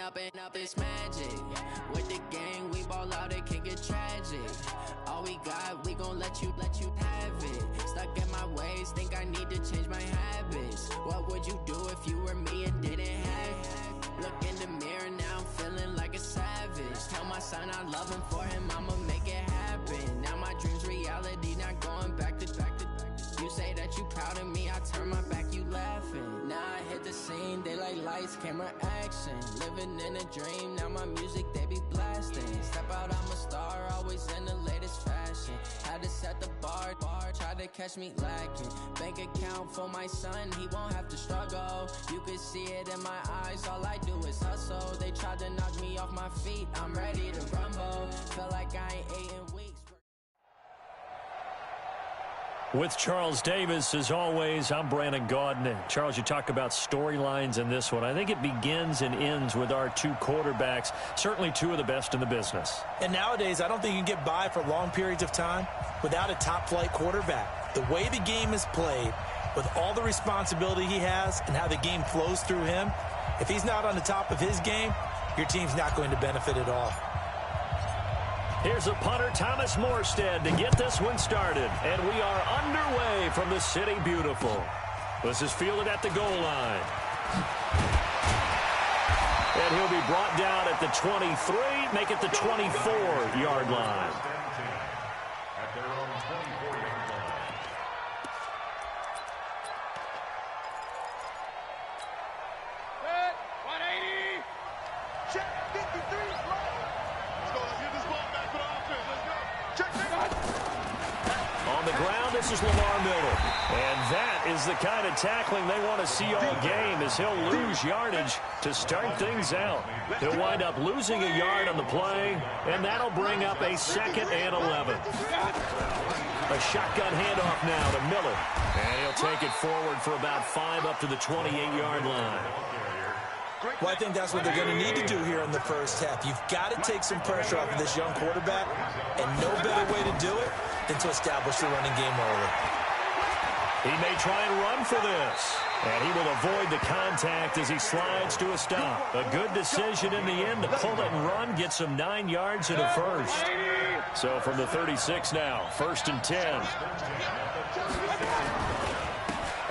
up, it's magic. With the gang, we ball out, it can get tragic. All we got, we gon' let you have it. Stuck in my ways, think I need to change my habits. What would you do if you were me and didn't have it? Look in the mirror, now I'm feeling like a savage. Tell my son I love him, for him I'ma make it happen. Now my dream's reality, not going back to. You say that you proud of me, I turn my back, you laughing. Now I hit the scene, they like lights, camera, action. Living in a dream, now my music, they be blasting. Step out, I'm a star, always in the latest fashion. Had to set the bar, try to catch me lacking. Bank account for my son, he won't have to struggle. You can see it in my eyes, all I do is hustle. They tried to knock me off my feet, I'm ready to rumble. Feel like I ain't ate in weeks. With Charles Davis, as always, I'm Brandon Gaudin. And Charles, you talk about storylines in this one. I think it begins and ends with our two quarterbacks, certainly two of the best in the business. And nowadays, I don't think you can get by for long periods of time without a top-flight quarterback. The way the game is played, with all the responsibility he has and how the game flows through him, if he's not on the top of his game, your team's not going to benefit at all. Here's a punter, Thomas Morstead, to get this one started. And we are underway from the City Beautiful. This is fielded at the goal line. And he'll be brought down at the 23, make it the 24-yard line. At their own 24-yard line. Set, 180. Check, 53. On the ground, this is Lamar Miller. And that is the kind of tackling they want to see all game, as he'll lose yardage to start things out. He'll wind up losing a yard on the play, and that'll bring up a 2nd and 11. A shotgun handoff now to Miller. And he'll take it forward for about 5 up to the 28-yard line. Well, I think that's what they're going to need to do here in the first half. You've got to take some pressure off of this young quarterback, and no better way to do it than to establish the running game early. He may try and run for this, and he will avoid the contact as he slides to a stop. A good decision in the end to pull it and run, get some 9 yards and a first. So from the 36 now, 1st and 10.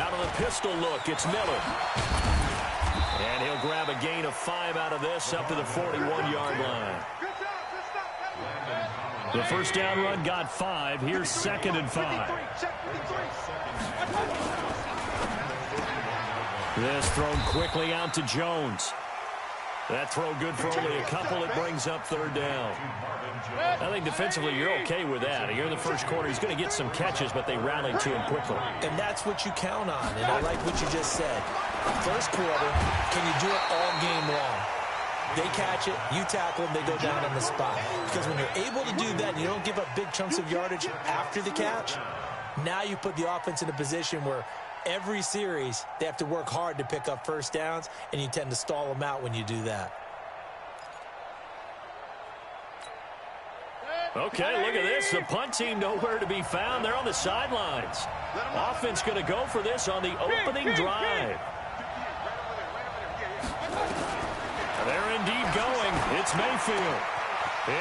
Out of the pistol look, it's Miller. And he'll grab a gain of 5 out of this up to the 41-yard line. The first down run got 5. Here's 2nd and 5. This thrown quickly out to Jones. That throw good for only a couple. It brings up 3rd down. I think defensively you're okay with that. Here in the first quarter, he's going to get some catches, but they rallied to him quickly. And that's what you count on, and I like what you just said. First quarter, can you do it all game long? They catch it, you tackle them, they go down on the spot. Because when you're able to do that and you don't give up big chunks of yardage after the catch, now you put the offense in a position where every series they have to work hard to pick up first downs, and you tend to stall them out when you do that. Okay, look at this. The punt team nowhere to be found. They're on the sidelines. Offense going to go for this on the opening drive. They're indeed going. It's Mayfield.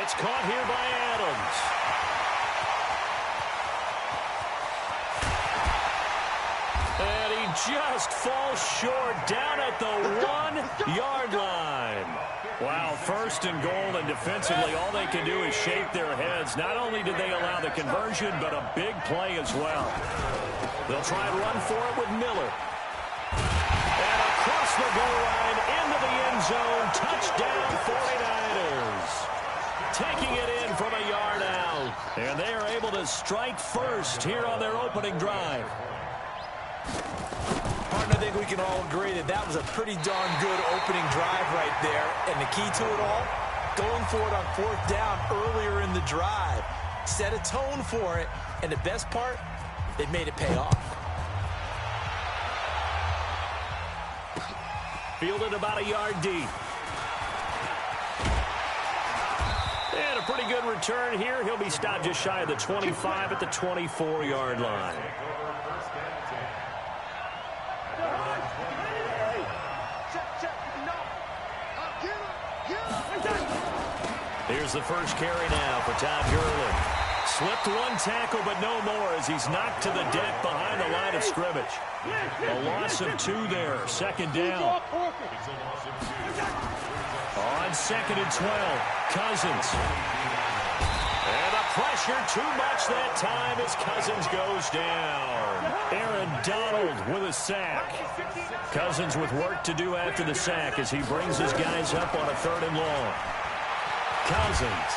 It's caught here by Adams. And he just falls short down at the 1-yard line. Wow, 1st and goal, and defensively all they can do is shake their heads. Not only did they allow the conversion, but a big play as well. They'll try and run for it with Miller. And across the goal line, into the end zone, touchdown 49ers. Taking it in from a yard out. And they are able to strike first here on their opening drive. Partner, I think we can all agree that that was a pretty darn good opening drive right there. And the key to it all, going for it on 4th down earlier in the drive. Set a tone for it. And the best part, they made it pay off. Fielded about a yard deep. And a pretty good return here. He'll be stopped just shy of the 25 at the 24-yard line. the first carry now for Todd Gurley. Slipped one tackle, but no more as he's knocked to the deck behind the line of scrimmage. A loss of 2 there. Second down. On 2nd and 12, Cousins. And the pressure too much that time as Cousins goes down. Aaron Donald with a sack. Cousins with work to do after the sack as he brings his guys up on a 3rd and long. Cousins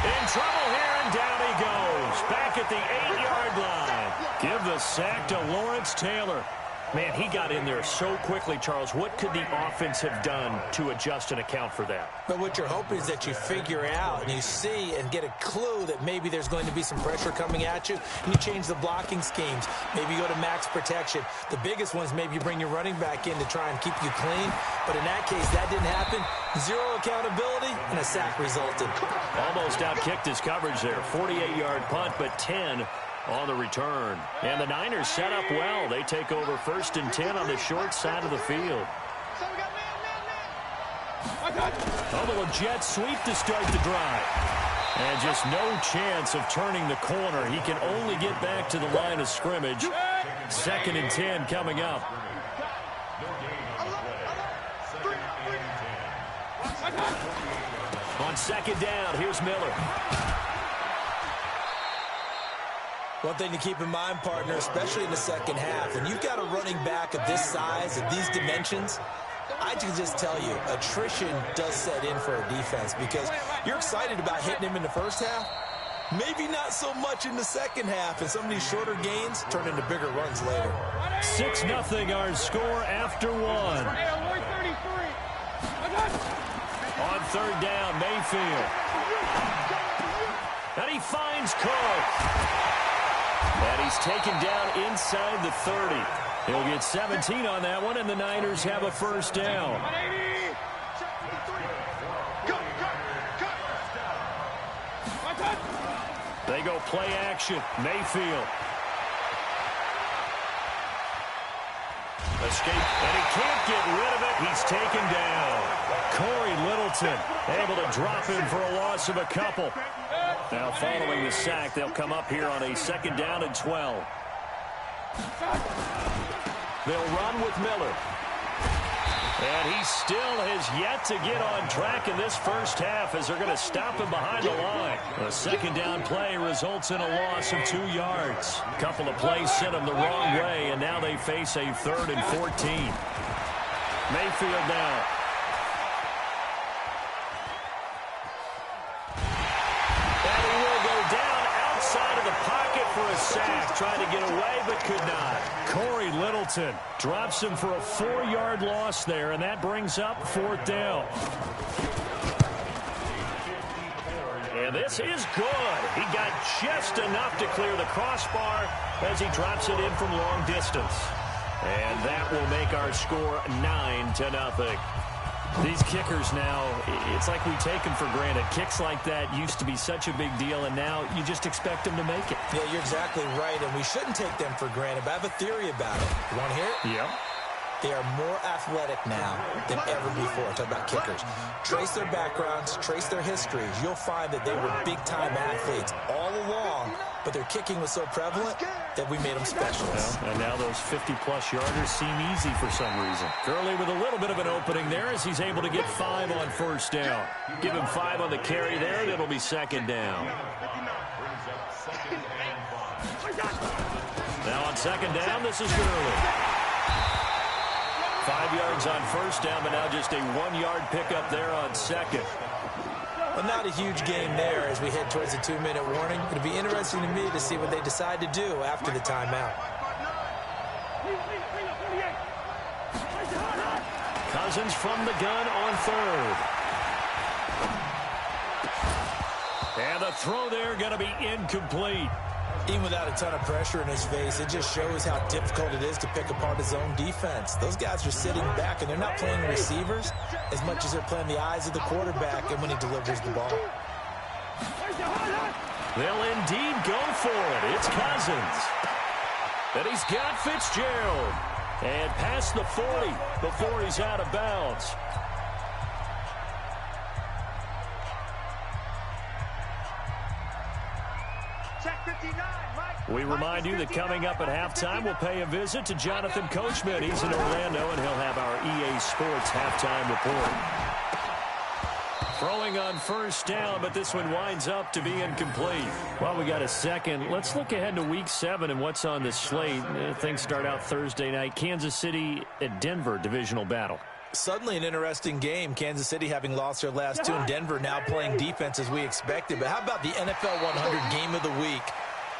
in trouble here, and down he goes. Back at the 8-yard line. Give the sack to Lawrence Taylor. Man, he got in there so quickly, Charles. What could the offense have done to adjust and account for that? But what you're hoping is that you figure out and you see and get a clue that maybe there's going to be some pressure coming at you, and you change the blocking schemes. Maybe you go to max protection. The biggest one is maybe you bring your running back in to try and keep you clean. But in that case, that didn't happen. 0 accountability, and a sack resulted. Almost outkicked his coverage there. 48-yard punt, but 10 on the return. And the Niners set up well. They take over 1st and 10 on the short side of the field. Oh, the Jets sweep to start the drive. And just no chance of turning the corner. He can only get back to the line of scrimmage. 2nd and 10 coming up. On 2nd down, here's Miller. One thing to keep in mind, partner, especially in the second half, when you've got a running back of this size, of these dimensions, I can just tell you, attrition does set in for a defense because you're excited about hitting him in the first half. Maybe not so much in the second half, and some of these shorter gains turn into bigger runs later. 6-0 our score after 1. On 3rd down, Mayfield. And he finds Cook. And he's taken down inside the 30. He'll get 17 on that one, and the Niners have a 1st down. They go play action. Mayfield. Escape, and he can't get rid of it. He's taken down. Corey Littleton able to drop him for a loss of a couple. Now following the sack, they'll come up here on a 2nd down and 12. They'll run with Miller. And he still has yet to get on track in this first half as they're going to stop him behind the line. A 2nd down play results in a loss of 2 yards. A couple of plays sent them the wrong way, and now they face a 3rd and 14. Mayfield now. And he will go down outside of the pocket for a sack. Tried to get away, but could not. Corey Littleton drops him for a 4-yard loss there, and that brings up 4th down. And this is good. He got just enough to clear the crossbar as he drops it in from long distance. And that will make our score 9-0. These kickers now, it's like we take them for granted. Kicks like that used to be such a big deal, and now you just expect them to make it. Yeah, you're exactly right, and we shouldn't take them for granted, but I have a theory about it. You want to hear it? Yeah. They are more athletic now than ever before. Talk about kickers. Trace their backgrounds, trace their histories. You'll find that they were big-time athletes all along, but their kicking was so prevalent that we made them specialists. Yeah, and now those 50-plus yarders seem easy for some reason. Gurley with a little bit of an opening there as he's able to get 5 on 1st down. Give him 5 on the carry there, and it'll be 2nd down. Now on 2nd down, this is Gurley. 5 yards on 1st down, but now just a 1-yard pickup there on 2nd. Well, not a huge game there as we head towards the 2-minute warning. It'll be interesting to me to see what they decide to do after the timeout. Cousins from the gun on 3rd. And the throw there going to be incomplete. Even without a ton of pressure in his face, it just shows how difficult it is to pick apart his own defense. Those guys are sitting back, and they're not playing receivers as much as they're playing the eyes of the quarterback and when he delivers the ball. They'll indeed go for it. It's Cousins. And he's got Fitzgerald. And past the 40 before he's out of bounds. Check 59, Mike. We remind you that coming up at halftime, we'll pay a visit to Jonathan Coachman. He's in Orlando, and he'll have our EA Sports halftime report. Throwing on first down, but this one winds up to be incomplete. Well, we got a second. Let's look ahead to Week 7 and what's on the slate. Things start out Thursday night. Kansas City at Denver, divisional battle. Suddenly an interesting game. Kansas City having lost their last two, and Denver now playing defense as we expected. But how about the NFL 100 game of the week?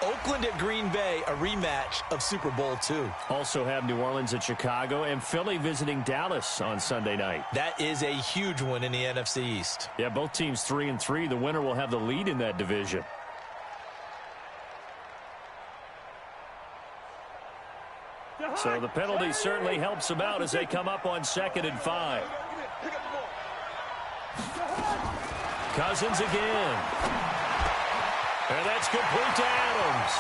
Oakland at Green Bay, a rematch of Super Bowl II. Also have New Orleans at Chicago and Philly visiting Dallas on Sunday night. That is a huge one in the NFC East. Yeah, both teams 3-3. The winner will have the lead in that division. So the penalty certainly helps them out as they come up on 2nd and 5. Cousins again. And that's complete to Adams.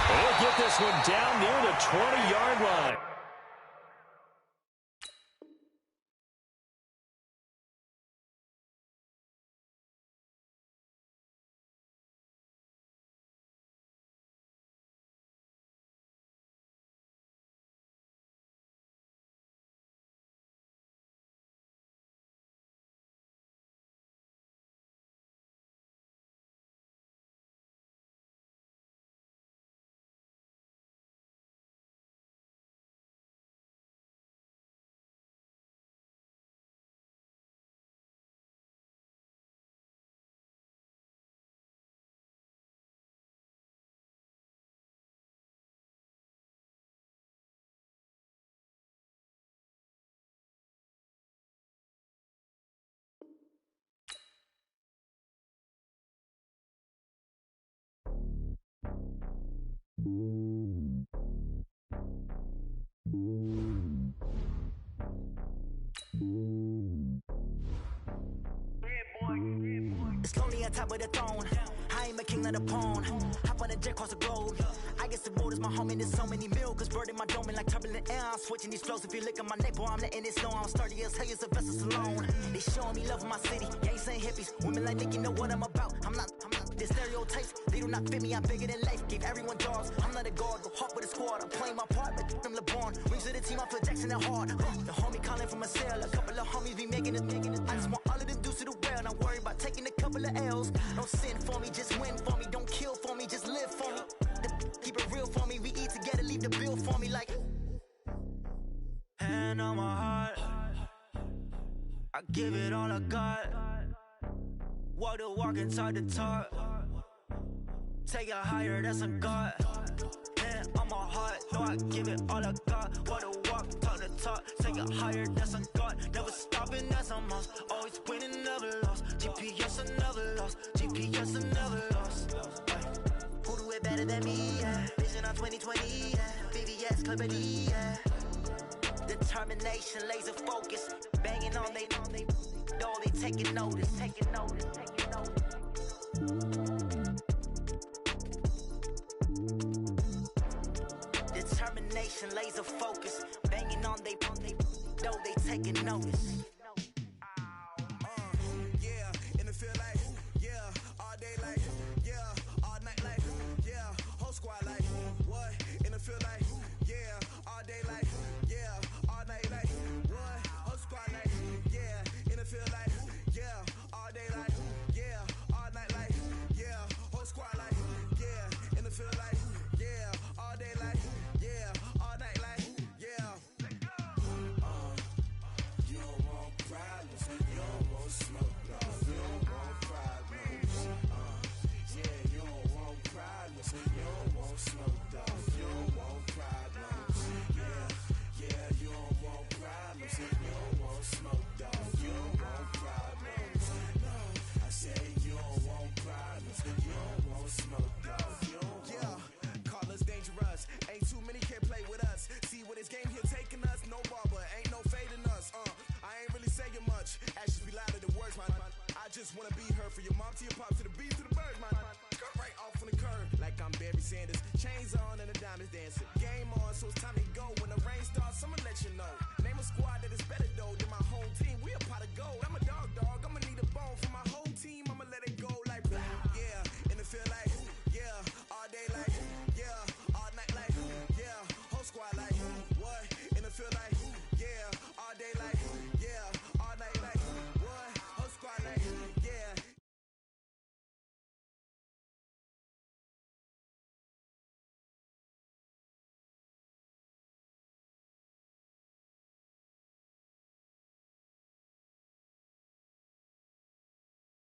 He'll get this one down near the 20-yard line. It's lonely on top of the throne. I ain't a king of the pawn. Hop on a jet across the globe. I guess the world is my home and there's so many milkers birding my dome like turbulent air. I'm switching these flows. If you look at my neck, boy, I'm letting it snow. I'm sturdy as hell as a vessel alone. They showing me love in my city. Yeah, ain't saying hippies. Women like think you know what I'm about. I'm not. The stereotypes, they do not fit me. I'm bigger than life. Gave everyone dogs. I'm not a guard. Go hard with a squad. I'm playing my part, but them LeBron. Rings to the team. I feel Jackson and hard. The homie calling from a cell. A couple of homies be making it. I just want all of them dudes to the well. Not worry about taking a couple of L's. Don't sin for me, just win for me. Don't kill for me, just live for me. Keep it real for me. We eat together, leave the bill for me like. Hand on my heart, I give it all I got. Walk the walk and talk the talk. Take it higher, that's a God. Hand on my heart, no, I give it all I got. Walk the walk, talk the talk. Take it higher, that's a God. Never stopping, that's a must. Always winning, never lost. GPS, I never lost. GPS, I never lost. Who do it better than me? Yeah. Vision on 2020. Yeah. VVS, Clippity. Yeah. Determination, laser focus. Banging on they, though they taking notice. Taking notice. Taking notice. Determination, laser focus. Banging on they, though they taking notice. Yeah, in the field like, yeah, all day like, yeah, all night like, yeah, whole squad like, what? In the field like, yeah, all day like, yeah, all night like, what? Whole squad like, yeah, in the field like, yeah, all day like, yeah, all night like, yeah, whole squad like, yeah, in the field like, yeah, all day like, yeah, all night like, yeah. You don't want problems, you don't want smoke, you don't want problems. Yeah, you don't want problems, you don't want smoke, you don't want problems. Yeah, you don't want problems, you don't want smoke, you don't want problems. No, I say you don't want problems, you don't want smoke, you don't want. Yeah, call us dangerous, ain't too many can play with us. See what this game here taking us, no barber, ain't no fading us. I ain't really saying much, actions be louder than words, man. I just wanna be heard from your mom to your pop to the beat to the birds, man. Cut right off on the curb, like I'm Barry Sanders. Chains on and the diamonds dancing. Game on, so it's time to go. When the rain starts, I'ma let you know. Name a squad that is better though than my home team. We a pot of gold. I'ma